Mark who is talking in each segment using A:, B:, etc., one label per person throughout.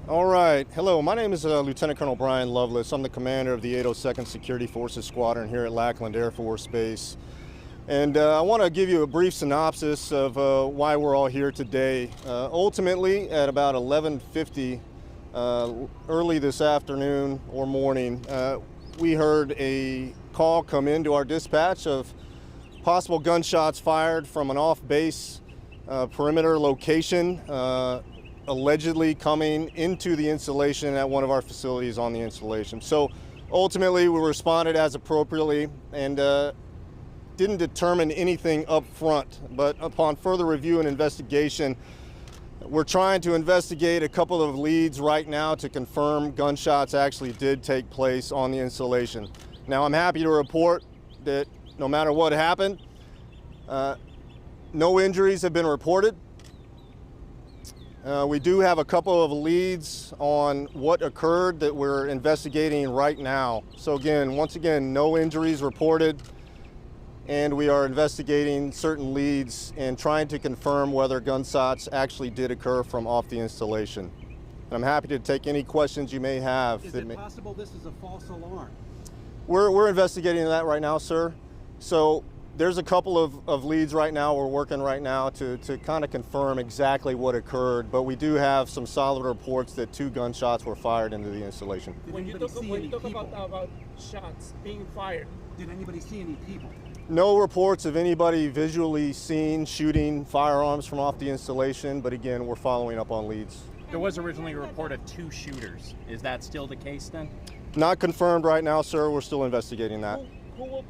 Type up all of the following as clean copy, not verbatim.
A: All right. Hello, my name is Lieutenant Colonel Brian Lovelace. I'm the commander of the 802nd Security Forces Squadron here at Lackland Air Force Base. And I want to give you a brief synopsis of why we're all here today. Ultimately, at about 11:50 early this afternoon or morning, we heard a call come into our dispatch of possible gunshots fired from an off-base perimeter location, allegedly coming into the installation at one of our facilities on the installation. So ultimately we responded as appropriately and didn't determine anything up front, but upon further review and investigation, we're trying to investigate a couple of leads right now to confirm gunshots actually did take place on the installation. Now I'm happy to report that no matter what happened, no injuries have been reported. We do have a couple of leads on what occurred that we're investigating right now. So again, once again, no injuries reported, and we are investigating certain leads and trying to confirm whether gunshots actually did occur from off the installation. And I'm happy to take any questions you may have.
B: Is it possible this is a false alarm?
A: We're investigating that right now, sir. So there's a couple of leads right now we're working right now to kind of confirm exactly what occurred, but we do have some solid reports that 2 gunshots were fired into the installation.
C: When you talk about shots being fired,
B: did anybody see any people?
A: No reports of anybody visually seen shooting firearms from off the installation, but again, we're following up on leads.
D: There was originally a report of 2 shooters. Is that still the case then?
A: Not confirmed right now, sir. We're still investigating that.
C: Who will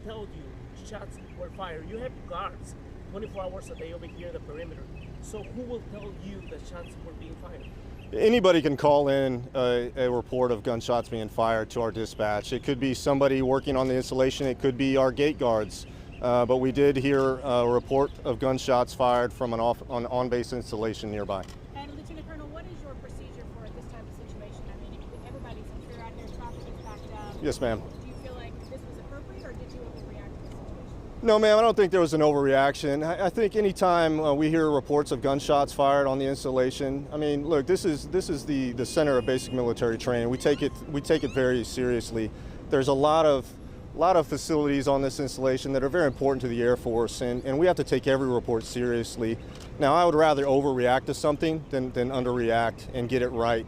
C: tell you shots were fired? You have guards 24 hours a day over here at the perimeter. So who will tell you that shots were being fired?
A: Anybody can call in a report of gunshots being fired to our dispatch. It could be somebody working on the installation. It could be our gate guards. But we did hear a report of gunshots fired from an on-base installation nearby.
E: And Lieutenant Colonel, what is your procedure for this type of situation? I mean, everybody's clear out here, traffic is backed up.
A: Yes, ma'am.
E: Do you feel like this was appropriate, or did you overreact to the situation?
A: No, ma'am, I don't think there was an overreaction. I think anytime we hear reports of gunshots fired on the installation, I mean, look, this is the center of basic military training. We take it very seriously. There's a lot of facilities on this installation that are very important to the Air Force, and we have to take every report seriously. Now, I would rather overreact to something than underreact and get it right.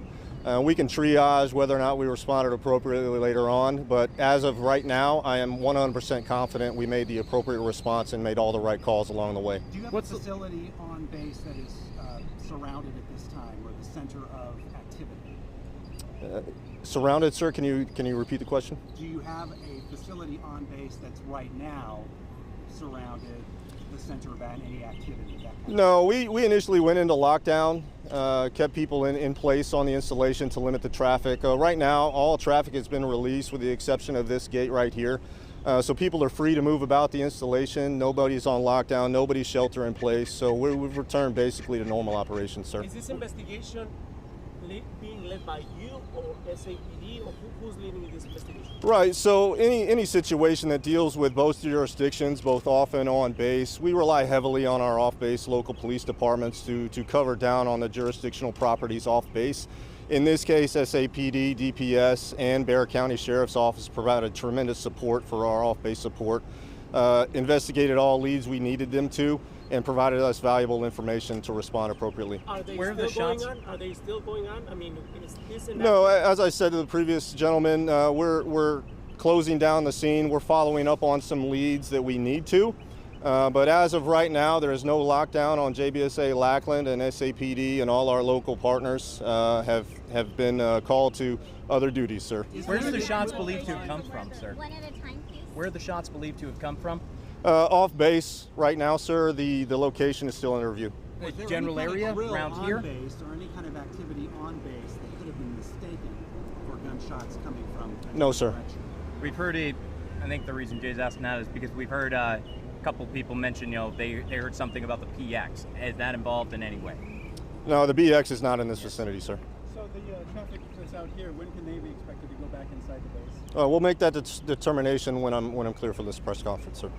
A: We can triage whether or not we responded appropriately later on, but as of right now, I am 100% confident we made the appropriate response and made all the right calls along the way.
B: Do you have a facility on base that is surrounded at this time, or the center of activity?
A: Surrounded, sir? Can you repeat the question?
B: Do you have a facility on base that's right now surrounded, the center of any activity?
A: No, we initially went into lockdown, kept people in place on the installation to limit the traffic. Right now, all traffic has been released with the exception of this gate right here. So people are free to move about the installation. Nobody's on lockdown, nobody's shelter in place. So we've returned basically to normal operations, sir.
C: Is this investigation being led by you or SAPD, or who's leading this investigation?
A: Right, so any situation that deals with both jurisdictions, both off and on base, we rely heavily on our off-base local police departments to cover down on the jurisdictional properties off-base. In this case, SAPD, DPS, and Bexar County Sheriff's Office provided tremendous support for our off-base support, investigated all leads we needed them to, and provided us valuable information to respond appropriately.
C: Are they still going on? Are they still going on? I mean, is this and that?
A: No, as I said to the previous gentleman, we're closing down the scene. We're following up on some leads that we need to. But as of right now, there is no lockdown on JBSA Lackland, and SAPD and all our local partners have been called to other duties, sir.
D: Where's the shots believed to have come from, sir?
E: One at a time, please.
D: Where are the shots believed to have come from?
A: Off base right now, sir. The location is still under review.
D: General area around here?
B: On base, or any kind of activity on base that could have been mistaken for gunshots coming from?
A: No, sir.
B: Direction?
D: We've heard it. I think the reason Jay's asking that is because we've heard a couple people mention, they heard something about the PX. Is that involved in any way?
A: No, the BX is not in this vicinity, sir.
F: So the traffic that's out here, when can they be expected to go back inside the base?
A: We'll make that determination when I'm clear for this press conference, sir.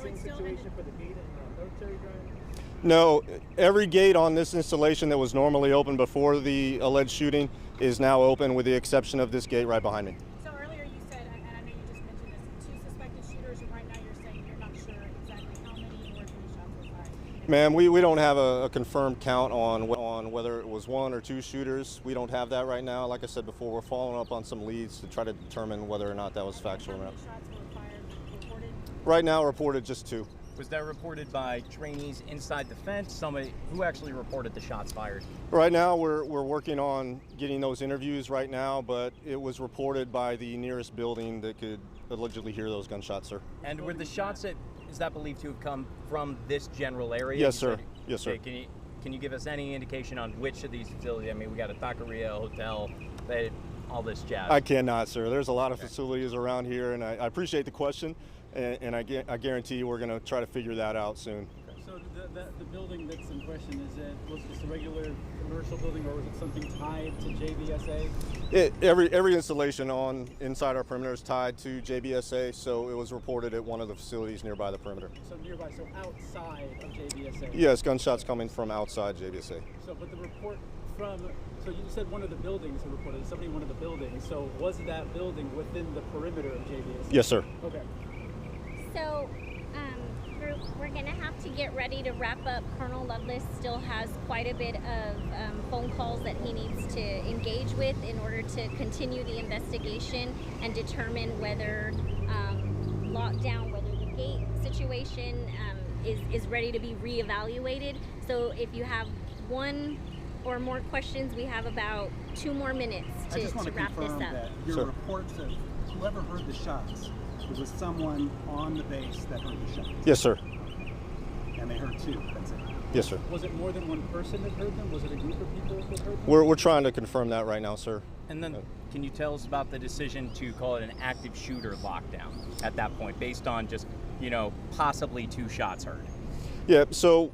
C: Same situation for the gate and military drive?
A: No, every gate on this installation that was normally open before the alleged shooting is now open, with the exception of this gate right behind me.
E: So earlier you said, and I know you just mentioned this, 2 suspected shooters, and right now you're saying you're not sure exactly how many or where many shots were fired.
A: Ma'am, we don't have a confirmed count on whether it was 1 or 2 shooters. We don't have that right now. Like I said before, we're following up on some leads to try to determine whether or not that was factual or
E: How
A: not.
E: many shots were fired reported?
A: Right now, reported just 2.
D: Was that reported by trainees inside the fence? Somebody who actually reported the shots fired?
A: Right now, we're working on getting those interviews right now, but it was reported by the nearest building that could allegedly hear those gunshots, sir.
D: And were the shots that is that believed to have come from this general area?
A: Yes,
D: You
A: sir.
D: said-
A: Yes, sir.
D: Okay, can you give us any indication on which of these facilities? I mean, we got a taqueria, a hotel, all this jazz.
A: I cannot, sir. There's a lot of facilities around here, and I appreciate the question, and I guarantee you we're going to try to figure that out soon.
F: So the building that's in question, was it just a regular commercial building, or was it something tied to JBSA?
A: Every installation inside our perimeter is tied to JBSA, so it was reported at one of the facilities nearby the perimeter.
F: So nearby, so outside of JBSA?
A: Yes, gunshots coming from outside JBSA.
F: So, but the report so you said one of the buildings reported, somebody in one of the buildings, so was that building within the perimeter of JBSA?
A: Yes, sir.
F: Okay.
G: So, we're going to have to get ready to wrap up. Colonel Lovelace still has quite a bit of phone calls that he needs to engage with in order to continue the investigation and determine whether lockdown, whether the gate situation is ready to be reevaluated. So if you have one or more questions, we have about 2 more minutes
B: I just want
G: to
B: to
G: wrap this
B: confirm
G: up.
B: that your
A: Sure.
B: report said whoever heard the shots, it was someone on the base that heard the shots.
A: Yes, sir.
B: And they heard 2, that's it.
A: Yes, sir.
F: Was it more than one person that heard them? Was it a group of people that heard them?
A: We're trying to confirm that right now, sir.
D: And then, can you tell us about the decision to call it an active shooter lockdown at that point, based on just, possibly 2 shots heard?
A: Yeah. So,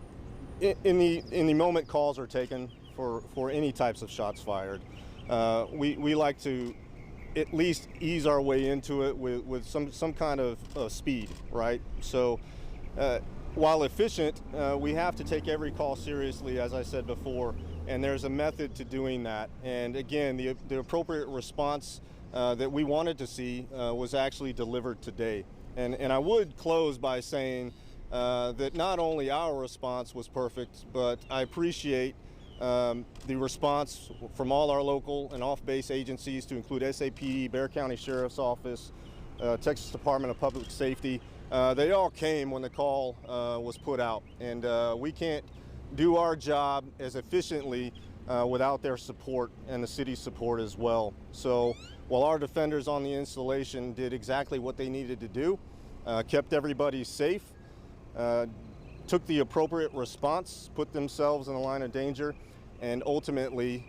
A: in the moment calls are taken for any types of shots fired, we like to at least ease our way into it with some kind of speed, right? So, while efficient, we have to take every call seriously, as I said before, and there's a method to doing that. And again, the appropriate response that we wanted to see was actually delivered today. And I would close by saying that not only our response was perfect, but I appreciate the response from all our local and off-base agencies, to include SAPD, Bexar County Sheriff's Office, Texas Department of Public Safety. They all came when the call was put out, and we can't do our job as efficiently without their support and the city's support as well. So while our defenders on the installation did exactly what they needed to do, kept everybody safe, took the appropriate response, put themselves in a line of danger, and ultimately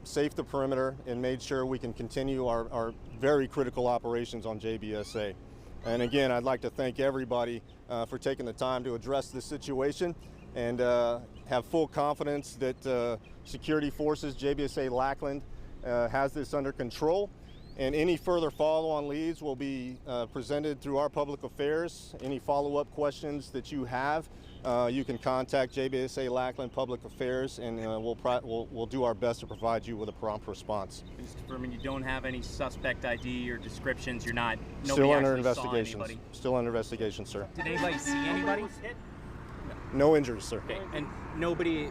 A: safed the perimeter and made sure we can continue our very critical operations on JBSA. And again, I'd like to thank everybody for taking the time to address this situation, and have full confidence that security forces, JBSA Lackland, has this under control. And any further follow-on leads will be presented through our public affairs. Any follow-up questions that you have, you can contact JBSA Lackland Public Affairs, and we'll do our best to provide you with a prompt response.
D: Just confirming you don't have any suspect ID or descriptions. You're not.
A: Still under
D: actually saw
A: investigation.
D: anybody.
A: Still under investigation, sir.
D: Did anybody see anybody?
A: No injuries, sir.
D: Okay, and nobody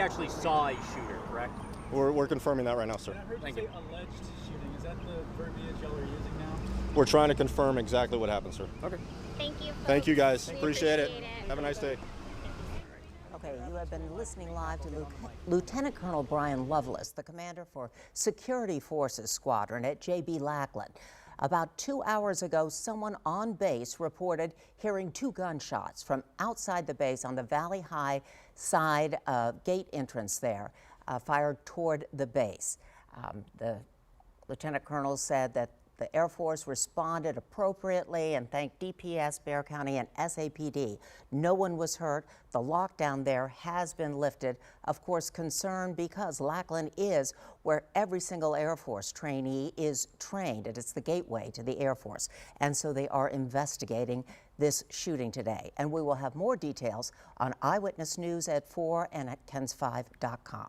D: actually saw a shooter, correct?
A: We're confirming that right now, sir.
F: And I heard
D: Thank
F: you
D: you.
F: say alleged shooting. Is that the verbiage y'all are using now?
A: We're trying to confirm exactly what happened, sir.
D: Okay.
G: Thank you.
A: Thank you,
G: folks.
A: guys.
G: We
A: Appreciate it.
G: appreciate
A: Have a nice day.
H: Okay, you have been listening live to Lieutenant Colonel Brian Lovelace, the commander for Security Forces Squadron at JB Lackland. About 2 hours ago, someone on base reported hearing 2 gunshots from outside the base on the Valley High side gate entrance there, fired toward the base. The Lieutenant Colonel said that the Air Force responded appropriately and thanked DPS, Bexar County, and SAPD. No one was hurt. The lockdown there has been lifted. Of course, concern because Lackland is where every single Air Force trainee is trained. It is the gateway to the Air Force. And so they are investigating this shooting today. And we will have more details on Eyewitness News at 4 and at KENS5.com.